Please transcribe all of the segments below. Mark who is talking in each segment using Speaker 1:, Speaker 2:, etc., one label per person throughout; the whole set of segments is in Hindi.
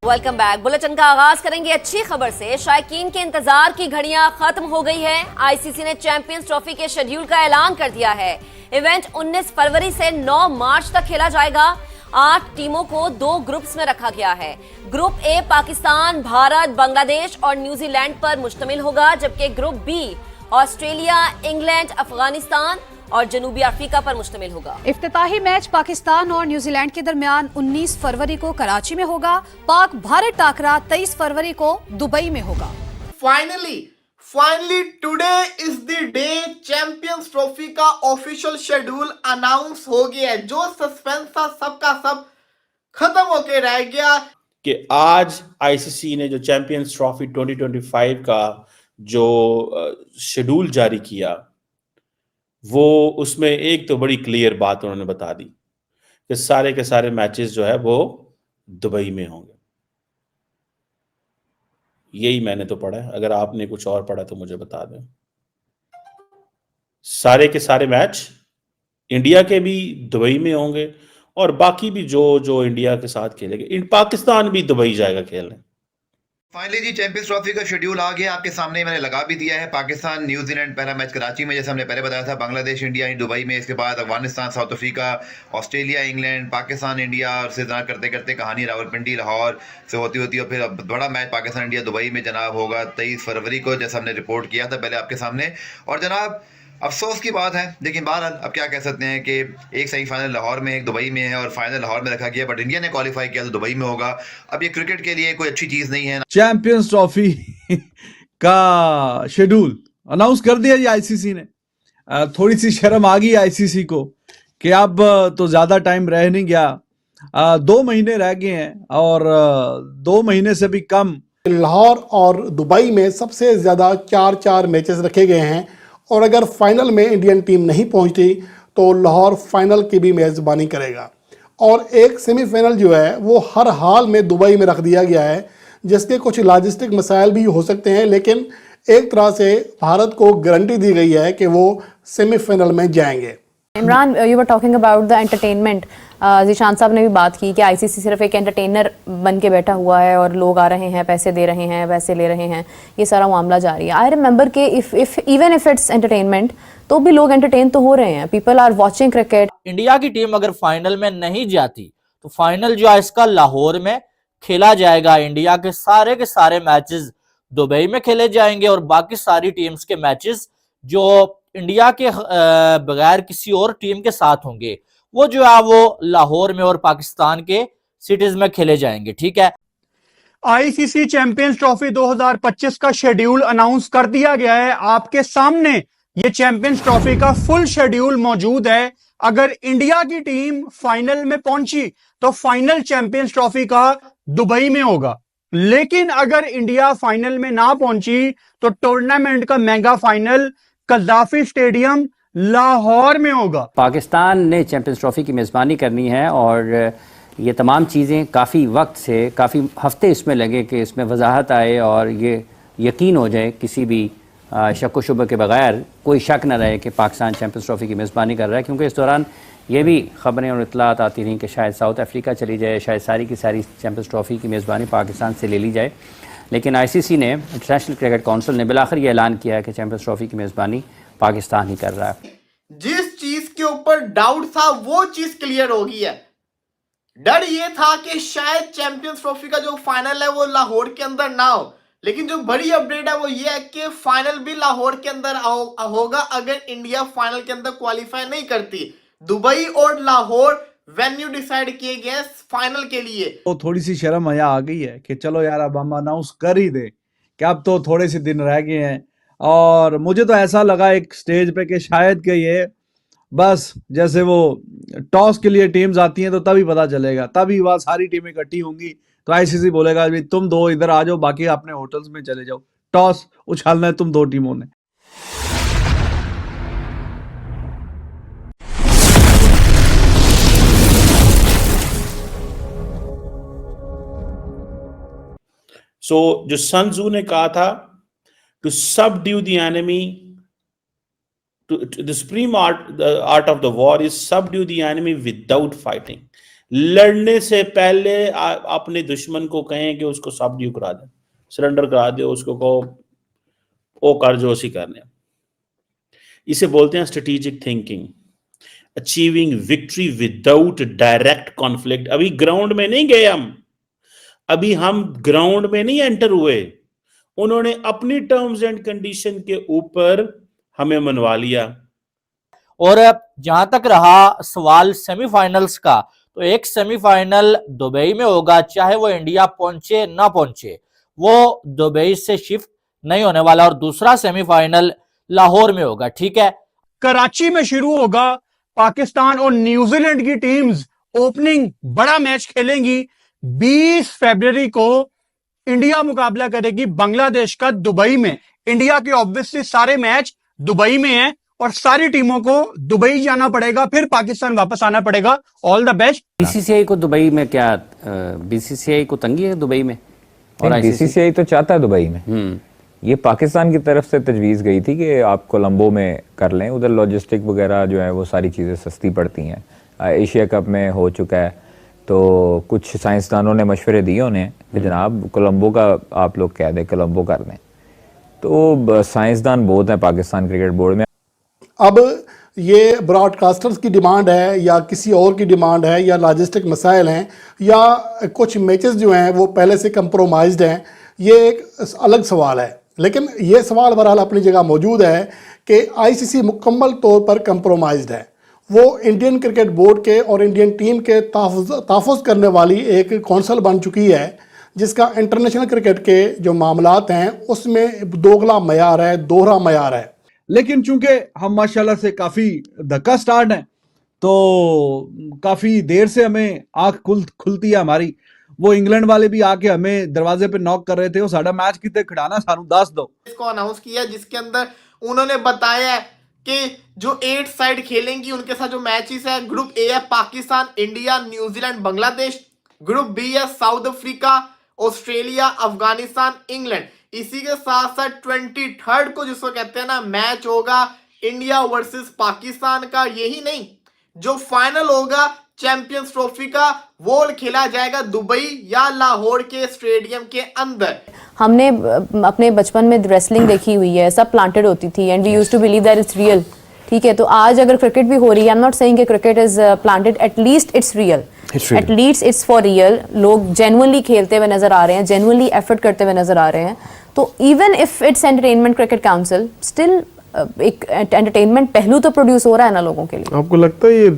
Speaker 1: Welcome back. बुलेटिन का आगाज करेंगे अच्छी खबर से। शायकीन के इंतजार की घड़ियां खत्म हो गई है। आईसीसी ने चैंपियंस ट्रॉफी के शेड्यूल का ऐलान कर दिया है। इवेंट 19 फरवरी से 9 मार्च तक खेला जाएगा। 8 टीमों को 2 ग्रुप्स में रखा गया है। ग्रुप ए पाकिस्तान, भारत, बांग्लादेश और न्यूजीलैंड पर मुश्तमिल होगा, जबकि group B Australia, England, Afghanistan और जनूबी अफ्रीका पर मुश्तमिल होगा।
Speaker 2: इफ्तिताही मैच पाकिस्तान और न्यूजीलैंड के दरमियान 19 फरवरी को कराची में होगा। पाक भारत टाकरा 23 फरवरी को दुबई में होगा।
Speaker 3: Finally today is the day champions trophy का ऑफिशियल शेड्यूल अनाउंस हो गया है। जो सस्पेंस था सबका सब खत्म होके रह गया
Speaker 4: कि आज आईसीसी ने जो चैंपियंस ट्रॉफी 2025 का जो शेड्यूल जारी किया, वो उसमें एक तो बड़ी क्लियर बात उन्होंने बता दी कि सारे के सारे मैचेस जो है वो दुबई में होंगे। यही मैंने तो पढ़ा है, अगर आपने कुछ और पढ़ा तो मुझे बता दें। सारे के सारे मैच इंडिया के भी दुबई में होंगे और बाकी भी जो इंडिया के साथ खेलेंगे। पाकिस्तान भी दुबई जाएगा खेलने।
Speaker 5: फाइनली जी चैंपियंस ट्रॉफी का शेड्यूल आ गया आपके सामने, मैंने लगा भी दिया है। पाकिस्तान न्यूजीलैंड पहला मैच कराची में, जैसे हमने पहले बताया था। बांग्लादेश इंडिया दुबई में, इसके बाद Afghanistan south Africa, Australia England, Pakistan India से करते करते कहानी रावलपिंडी लाहौर से होती होती और फिर अब बड़ा मैच पाकिस्तान इंडिया दुबई में जनाब होगा 23 फरवरी को, जैसा हमने रिपोर्ट किया था पहले आपके सामने। और जनाब अफसोस की बात है, लेकिन बहरहाल अब क्या कह सकते हैं कि एक सेमीफाइनल लाहौर में, एक दुबई में है और फाइनल लाहौर में रखा गया, बट इंडिया ने क्वालिफाई किया तो दुबई में होगा। अब ये क्रिकेट के लिए कोई अच्छी चीज नहीं है।
Speaker 6: चैंपियंस ट्रॉफी का शेड्यूल अनाउंस कर दिया जी आईसीसी ने। थोड़ी सी शर्म आ गई आईसीसी को कि अब तो ज्यादा टाइम रह नहीं गया, 2 महीने रह गए हैं और 2 महीने से भी कम।
Speaker 7: लाहौर और दुबई में सबसे ज्यादा 4 मैचेस रखे गए हैं और अगर फाइनल में इंडियन टीम नहीं पहुंचती तो लाहौर फाइनल की भी मेज़बानी करेगा। और एक सेमीफाइनल जो है वो हर हाल में दुबई में रख दिया गया है, जिसके कुछ लॉजिस्टिक मसाइल भी हो सकते हैं, लेकिन एक तरह से भारत को गारंटी दी गई है कि वो सेमीफाइनल में जाएंगे।
Speaker 2: Imran, you were talking about the entertainment. Zeeshan साहब ने भी बात की कि आईसीसी सिर्फ एक एंटरटेनर बन के बैठा हुआ है और लोग आ रहे हैं, पैसे दे रहे हैं, वैसे ले रहे हैं, ये सारा मामला जारी है। आई रिमेंबर कि इवन इफ इट्स एंटरटेनमेंट तो भी लोग एंटरटेन तो हो रहे हैं। People are watching cricket.
Speaker 8: India की टीम अगर फाइनल में नहीं जाती तो फाइनल जो है इसका लाहौर में खेला जाएगा। इंडिया के सारे मैचेस दुबई में खेले जाएंगे और बाकी सारी टीम्स के मैचेस जो इंडिया के बगैर किसी और टीम के साथ होंगे वो जो है वो लाहौर में और पाकिस्तान के सिटीज में खेले जाएंगे। ठीक है।
Speaker 9: आईसीसी चैंपियंस ट्रॉफी 2025 का शेड्यूल अनाउंस कर दिया गया है आपके सामने। ये चैंपियंस ट्रॉफी का फुल शेड्यूल मौजूद है। अगर इंडिया की टीम फाइनल में पहुंची तो फाइनल चैंपियंस ट्रॉफी का दुबई में होगा, लेकिन अगर इंडिया फाइनल में ना पहुंची तो टूर्नामेंट का मेगा फाइनल कद्दाफी स्टेडियम लाहौर में होगा।
Speaker 10: पाकिस्तान ने चैंपियंस ट्रॉफी की मेज़बानी करनी है और ये तमाम चीज़ें काफ़ी वक्त से, काफ़ी हफ्ते इसमें लगे कि इसमें वजाहत आए और ये यकीन हो जाए, किसी भी शक व शुबे के बगैर कोई शक न रहे कि पाकिस्तान चैंपियंस ट्रॉफी की मेज़बानी कर रहा है। क्योंकि इस दौरान ये भी खबरें और इतलात आती रहीं कि शायद साउथ अफ्रीका चली जाए, शायद सारी की सारी चैंपियंस ट्रॉफी की मेज़बानी पाकिस्तान से ले ली जाए। लेकिन आईसीसी ने, इंटरनेशनल क्रिकेट काउंसिल ने बिलाखिर ये ऐलान किया है कि चैंपियंस ट्रॉफी की मेज़बानी पाकिस्तान ही कर रहा है।
Speaker 3: जिस चीज के ऊपर डाउट था वो चीज क्लियर हो गई है। डर ये था कि शायद चैंपियंस ट्रॉफी का जो फाइनल है वो लाहौर के अंदर ना हो, लेकिन जो बड़ी अपडेट है वो ये है कि फाइनल भी लाहौर के अंदर होगा अगर इंडिया फाइनल के अंदर क्वालिफाई नहीं करती। दुबई और लाहौर वेन्यू डिसाइड किए गए फाइनल के लिए।
Speaker 6: तो थोड़ी सी शर्म आया आ गई है कि चलो यार अब हम अनाउंस कर ही दे कि अब तो थोड़े से दिन रह गए हैं। और मुझे तो ऐसा लगा एक स्टेज पे कि शायद कि ये बस जैसे वो टॉस के लिए टीम्स आती हैं तो तभी पता चलेगा, तभी वह सारी टीमें इकट्ठी होंगी तो आईसीसी बोलेगा भाई तुम 2 इधर आ जाओ, बाकी अपने होटल्स में चले जाओ, टॉस उछालना है तुम 2 टीमों ने।
Speaker 4: जो सन त्जू ने कहा था, to subdue the enemy, the supreme art of the war is subdue the enemy without fighting. लड़ने से पहले अपने दुश्मन को कहें कि उसको सबड्यू करा दे, सरेंडर करा दे, उसको कहो ओ कर जो उसी करने। इसे बोलते हैं strategic thinking, achieving victory without direct conflict. अभी ग्राउंड में नहीं गए हम ग्राउंड में नहीं एंटर हुए, उन्होंने अपनी टर्म्स एंड कंडीशन के ऊपर हमें मनवा लिया।
Speaker 8: और जहां तक रहा सवाल सेमीफाइनल्स का, तो एक सेमीफाइनल दुबई में होगा, चाहे वो इंडिया पहुंचे ना पहुंचे, वो दुबई से शिफ्ट नहीं होने वाला, और दूसरा सेमीफाइनल लाहौर में होगा। ठीक है,
Speaker 9: कराची में शुरू होगा, पाकिस्तान और न्यूजीलैंड की टीम्स ओपनिंग बड़ा मैच खेलेंगी। 20 फरवरी को इंडिया मुकाबला करेगी बांग्लादेश का दुबई में। इंडिया के ऑब्वियसली सारे मैच दुबई में हैं और सारी टीमों को दुबई जाना पड़ेगा, फिर पाकिस्तान वापस आना पड़ेगा। All the best.
Speaker 10: बीसीसीआई को दुबई में क्या, बीसीसीआई को तंगी है दुबई में? और
Speaker 11: बीसीसीआई तो चाहता है दुबई में। ये पाकिस्तान की तरफ से तजवीज़ गई थी कि आप कोलंबो में कर लें, उधर लॉजिस्टिक वगैरह जो है वो सारी चीज़ें सस्ती पड़ती हैं। एशिया कप में हो चुका है, तो कुछ साइंसदानों ने मशवरे दिए उन्हें कि जनाब कोलंबो का आप लोग कह दें, कोलंबो कर लें। तो साइंसदान बहुत हैं पाकिस्तान क्रिकेट बोर्ड में।
Speaker 7: अब ये ब्रॉडकास्टर्स की डिमांड है या किसी और की डिमांड है या लॉजिस्टिक मसाइल हैं या कुछ मैचेस जो हैं वो पहले से कंप्रोमाइज्ड हैं, ये एक अलग सवाल है। लेकिन ये सवाल बहरहाल अपनी जगह मौजूद है कि आईसीसी मुकम्मल तौर पर कंप्रोमाइज्ड है। वो इंडियन क्रिकेट बोर्ड के और इंडियन टीम के तहफ़्फ़ुज़ करने वाली एक कौंसल बन चुकी है, जिसका इंटरनेशनल क्रिकेट के जो मामलात हैं उसमें दोगला मयार है, दोहरा मयार है।
Speaker 6: लेकिन चूंकि हम माशाल्लाह से काफ़ी धक्का स्टार्ट हैं, तो काफ़ी देर से हमें आँख खुलती है हमारी। वो इंग्लैंड वाले भी आके हमें दरवाजे पे नॉक कर रहे थे, वो साडा मैच कितने खिड़ाना सानू दस दो।
Speaker 3: इसको अनाउंस किया जिसके अंदर उन्होंने बताया कि जो 8 साइड खेलेंगी उनके साथ जो मैचेस है, ग्रुप ए है Pakistan, India, New Zealand, Bangladesh. Group B है South Africa, Australia, Afghanistan, England. इसी के साथ साथ 23 को जिसको कहते हैं ना मैच होगा इंडिया वर्सेस पाकिस्तान का। यही नहीं, जो फाइनल होगा चैंपियंस ट्रॉफी का वो खेला जाएगा दुबई या लाहौर के स्टेडियम के अंदर।
Speaker 2: हमने अपने बचपन में रेसलिंग देखी हुई है, सब प्लांटेड होती थी and we used to believe that it's real. ठीक है, तो आज अगर क्रिकेट भी हो रही है, आई एम नॉट सेइंग कि cricket is planted, at least it's real, at least it's for real. लोग जेन्युइनली खेलते हुए नजर आ रहे हैं, जेन्युइनली एफर्ट करते हुए नजर आ रहे हैं। तो even if it's entertainment cricket council, still एक एंटरटेनमेंट पहलू तो प्रोड्यूस हो रहा है ना लोगों के लिए।
Speaker 12: आपको लगता है ये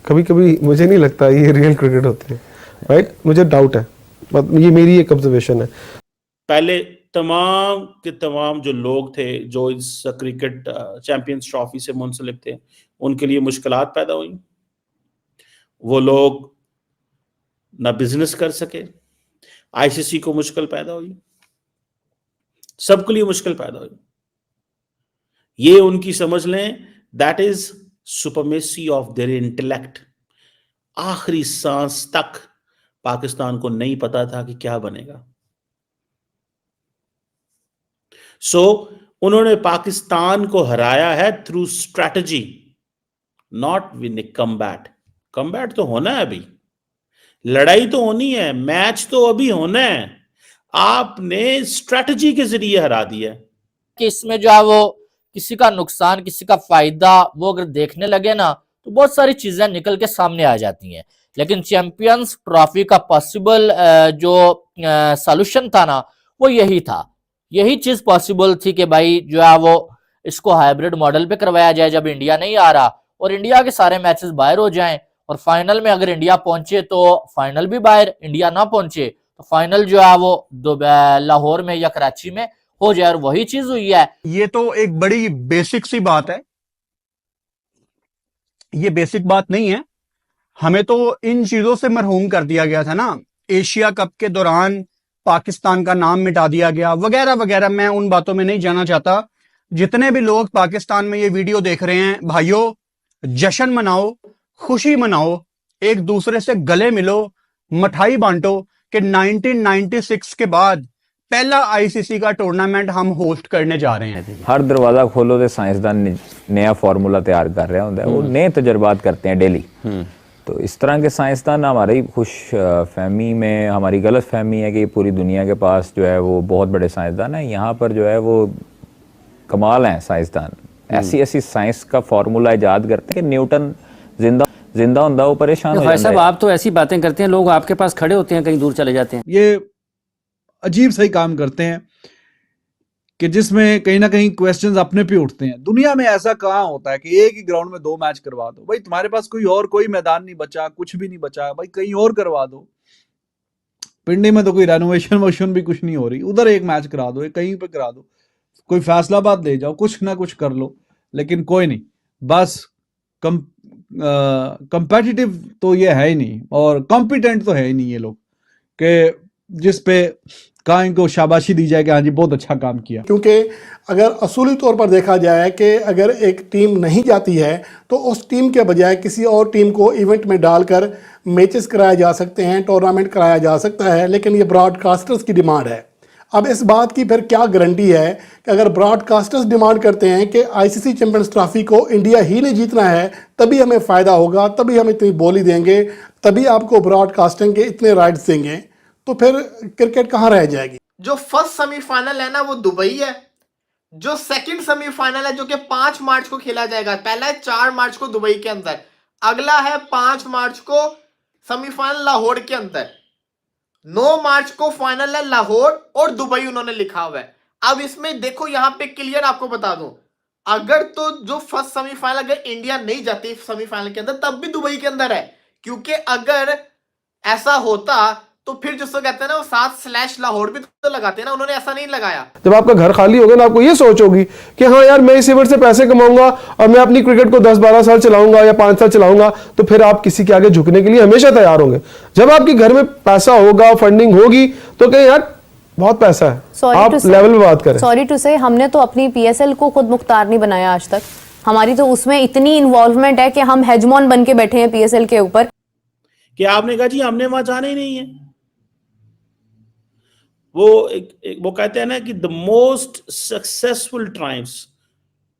Speaker 12: कभी कभी, मुझे नहीं लगता ये रियल क्रिकेट होती है, राइट? मुझे डाउट है, ये मेरी एक ऑब्जर्वेशन है।
Speaker 4: पहले तमाम के तमाम जो लोग थे जो इस क्रिकेट चैंपियंस ट्रॉफी से मुंसलिक थे, उनके लिए मुश्किलात पैदा हुई। वो लोग ना बिजनेस कर सके, आईसीसी को मुश्किल पैदा हुई, सबके लिए मुश्किल पैदा हुई। ये उनकी समझ लें, that is supremacy of their intellect. आखिरी सांस तक पाकिस्तान को नहीं पता था कि क्या बनेगा। सो उन्होंने पाकिस्तान को हराया है through strategy, not win A combat. Combat तो होना है, अभी लड़ाई तो होनी है, मैच तो अभी होना है। आपने स्ट्रैटेजी के जरिए हरा दिया
Speaker 8: कि इसमें जो है वो किसी का नुकसान किसी का फायदा वो अगर देखने लगे ना, तो बहुत सारी चीजें निकल के सामने आ जाती हैं। लेकिन चैंपियंस ट्रॉफी का पॉसिबल जो सॉल्यूशन था ना, वो यही था, यही चीज पॉसिबल थी कि भाई जो है वो इसको हाइब्रिड मॉडल पे करवाया जाए जब इंडिया नहीं आ रहा, और इंडिया के सारे मैचेस बाहर हो जाएं, और फाइनल में अगर इंडिया पहुंचे तो फाइनल भी बाहर, इंडिया ना पहुंचे तो फाइनल जो है वो लाहौर में या कराची में हो जाए, और वही चीज हुई है।
Speaker 9: ये तो एक बड़ी बेसिक सी बात है, ये बेसिक बात नहीं है। हमें तो इन चीजों से मरहूम कर दिया गया था ना, एशिया कप के दौरान पाकिस्तान का नाम मिटा दिया गया वगैरह वगैरह। मैं उन बातों में नहीं जाना चाहता। जितने भी लोग पाकिस्तान में ये वीडियो देख रहे हैं, भाइयों जश्न मनाओ, खुशी मनाओ, एक दूसरे से गले मिलो, मिठाई बांटो कि 1996 के बाद पहला आईसीसी का टूर्नामेंट हम होस्ट करने जा रहे हैं।
Speaker 11: हर दरवाजा खोलो तो साइंसदान नया फार्मूला तैयार कर रहा होता है, वो नए तजर्बात करते हैं डेली। तो इस तरह के साइंसदान हमारी खुश फहमी में, हमारी गलत फहमी है कि पूरी दुनिया के पास जो है वो बहुत बड़े साइंसदान हैं। यहाँ पर जो है वो कमाल हैं साइंसदान, ऐसी ऐसी साइंस का फार्मूला इजाद करते हैं कि न्यूटन जिंदा होता वो परेशान हो
Speaker 10: भाई
Speaker 11: जाता
Speaker 10: साहब
Speaker 11: है।
Speaker 10: आप तो ऐसी बातें करते हैं, लोग आपके पास खड़े होते हैं, कहीं दूर चले जाते हैं।
Speaker 6: ये अजीब सही काम करते हैं कि जिसमें कहीं ना कहीं क्वेश्चंस अपने पे उठते हैं। दुनिया में ऐसा कहाँ होता है कि एक ही ग्राउंड में 2 मैच करवा दो? भाई तुम्हारे पास कोई मैदान नहीं बचा, कुछ भी नहीं बचा, भाई कहीं और करवा दो। पिंडी में तो कोई रेनोवेशन वोशन भी कुछ नहीं हो रही, उधर एक मैच करा दो, कहीं पे करा दो, कोई फैसलाबाद ले जाओ, कुछ ना कुछ कर लो। लेकिन कोई नहीं, बस कंपेटिटिव तो ये है ही नहीं और कॉम्पिटेंट तो है ही नहीं ये लोग कि जिस पे कहाँ इनको शाबाशी दी जाए कि हाँ जी बहुत अच्छा काम किया।
Speaker 7: क्योंकि अगर असूली तौर पर देखा जाए कि अगर एक टीम नहीं जाती है तो उस टीम के बजाय किसी और टीम को इवेंट में डालकर मैचेस कराए जा सकते हैं, टूर्नामेंट कराया जा सकता है, लेकिन ये ब्रॉडकास्टर्स की डिमांड है। अब इस बात की फिर क्या गारंटी है कि अगर ब्रॉडकास्टर्स डिमांड करते हैं कि आईसीसी चैंपियंस ट्रॉफी को इंडिया ही ने जीतना है तभी हमें फ़ायदा होगा, तभी हम इतनी बोली देंगे, तभी आपको ब्रॉडकास्टिंग के इतने राइट्स देंगे, तो फिर क्रिकेट कहाँ रह जाएगी।
Speaker 3: जो फर्स्ट सेमीफाइनल है ना वो दुबई है, जो सेकंड सेमीफाइनल है जो कि 5 मार्च को खेला जाएगा, पहला है 4 मार्च को दुबई के अंदर, अगला है 5 मार्च को सेमीफाइनल लाहौर के अंदर, 9 मार्च को फाइनल है लाहौर और दुबई उन्होंने लिखा हुआ है। अब इसमें देखो यहाँ पे क्लियर आपको बता दूं, अगर तो जो फर्स्ट सेमीफाइनल अगर इंडिया नहीं जाती सेमीफाइनल के अंदर तब भी दुबई के अंदर है, क्योंकि अगर ऐसा होता तो फिर जिसको कहते हैं ना वो 7/ लाहौर भी तो लगाते हैं ना, उन्होंने ऐसा नहीं लगाया।
Speaker 12: जब आपका घर खाली होगा ना आपको ये सोच होगी कि हाँ यार मैं इस इवेंट से पैसे कमाऊंगा और मैं अपनी क्रिकेट को 10-12 साल चलाऊंगा या 5 साल चलाऊंगा, तो फिर आप किसी के आगे झुकने के लिए हमेशा तैयार होंगे। जब आपके घर में पैसा होगा, फंडिंग होगी, तो कहें यार बहुत पैसा है, आप लेवल में बात करें।
Speaker 2: सॉरी टू से हमने तो अपनी पीएसएल को खुद मुख्तार नहीं बनाया आज तक, हमारी तो उसमें इतनी इन्वॉल्वमेंट है कि हम हेजमॉन बन के बैठे हैं पीएसएल के ऊपर।
Speaker 4: कि आपने कहा जी हमने वहां जाना ही नहीं है। वो कहते हैं ना कि the most successful triumphs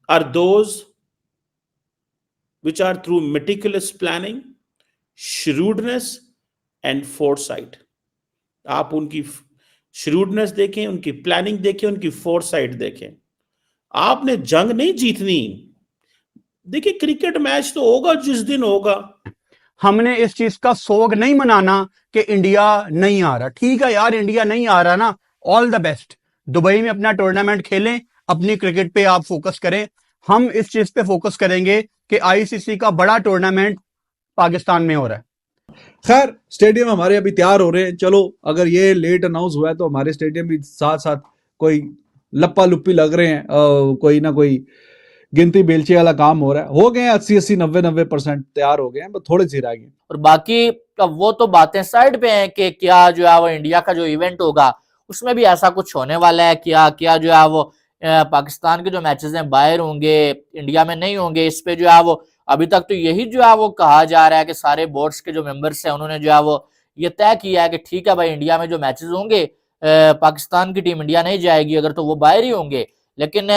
Speaker 4: are those which are through meticulous planning, shrewdness and foresight. आप उनकी श्रूडनेस देखें, उनकी प्लानिंग देखें, उनकी फोरसाइट देखें। आपने जंग नहीं जीतनी। देखिए क्रिकेट मैच तो होगा जिस दिन होगा।
Speaker 9: हमने इस चीज का सोग नहीं मनाना कि इंडिया नहीं आ रहा। ठीक है यार, इंडिया नहीं आ रहा ना, ऑल द बेस्ट, दुबई में अपना टूर्नामेंट खेलें, अपनी क्रिकेट पे आप फोकस करें। हम इस चीज पे फोकस करेंगे कि आईसीसी का बड़ा टूर्नामेंट पाकिस्तान में हो रहा है।
Speaker 6: खैर स्टेडियम हमारे अभी तैयार हो रहे हैं, चलो अगर ये लेट अनाउंस हुआ है तो हमारे स्टेडियम भी साथ साथ कोई लप्पा लुप्पी लग रहे हैं, कोई ना कोई गिनती बेलचे वाला काम हो रहा है। हो गए 80-80 90% तैयार हो गए हैं, बस थोड़े से रह गए।
Speaker 8: और बाकी वो तो बातें साइड पे हैं कि क्या जो है वो इंडिया का जो इवेंट होगा उसमें भी ऐसा कुछ होने वाला है, क्या जो है वो पाकिस्तान के जो मैचेस हैं बाहर होंगे, इंडिया में नहीं होंगे। इस पे जो है वो अभी तक तो यही जो है वो कहा जा रहा है कि सारे बोर्ड्स के जो मेंबर्स हैं उन्होंने जो है वो ये तय किया है कि ठीक है भाई इंडिया में जो मैचेस होंगे पाकिस्तान की टीम इंडिया नहीं जाएगी अगर तो वो बाहर ही होंगे। लेकिन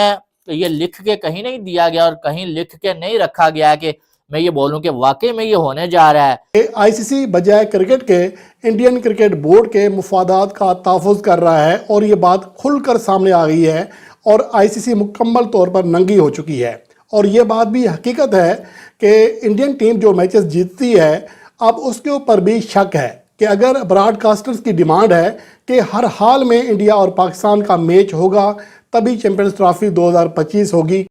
Speaker 8: ये लिख के कहीं नहीं दिया गया और कहीं लिख के नहीं रखा गया है कि मैं ये बोलूं कि वाकई में ये होने जा रहा है।
Speaker 7: आईसीसी बजाय क्रिकेट के इंडियन क्रिकेट बोर्ड के मुफादात का तहफ़्फ़ुज़ कर रहा है और ये बात खुलकर सामने आ गई है और आईसीसी मुकम्मल तौर पर नंगी हो चुकी है। और ये बात भी हकीकत है कि इंडियन टीम जो मैचेस जीतती है अब उसके ऊपर भी शक है कि अगर ब्रॉडकास्टर्स की डिमांड है कि हर हाल में इंडिया और पाकिस्तान का मैच होगा तभी चैंपियंस ट्रॉफी 2025 होगी।